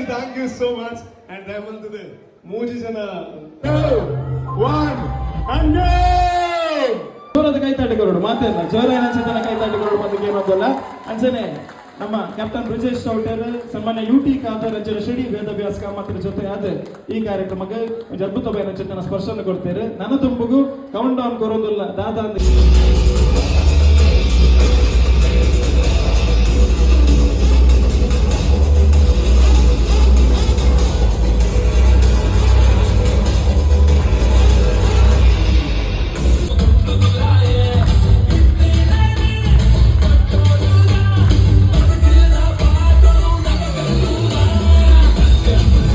Thank you so much. And ದಯಮಾಡ್ತದೆ 3 ಜನ 2 1 and go! ಜೋರಾದ ಕೈತಾಟಿಗಳು ಮಾತೆಲ್ಲ ಜೋರ ಏನನ್ಸುತ್ತಾನೆ ಕೈತಾಟಿಗಳು ಮತ್ತೆ ಏನೋದಲ್ಲ ಅಂಚನೆ ನಮ್ಮ ಕ್ಯಾಪ್ಟನ್ ಬ್ರಿಜೇಶ್ ಚೌಟರ್ ಸನ್ಮಾನ್ಯ ಯುಟಿ ಖಾದರ್ ರಜರ ಶಿಡಿ ವೇದವ್ಯಾಸ ಕಾಮತ್ರ ಜೊತೆ ಆದ ಈ ಕಾರ್ಯಕ್ರಮಕ್ಕೆ ಒಂದು ಅದ್ಭುತವಾದ ಸ್ಪರ್ಶನ ಕೊಡ್ತಾರೆ ನನ್ನ ತುಂಬುಗೂ ಕೌಂಟ್ ಡೌನ್ ಕೊರೋದಿಲ್ಲ ದಾದಾ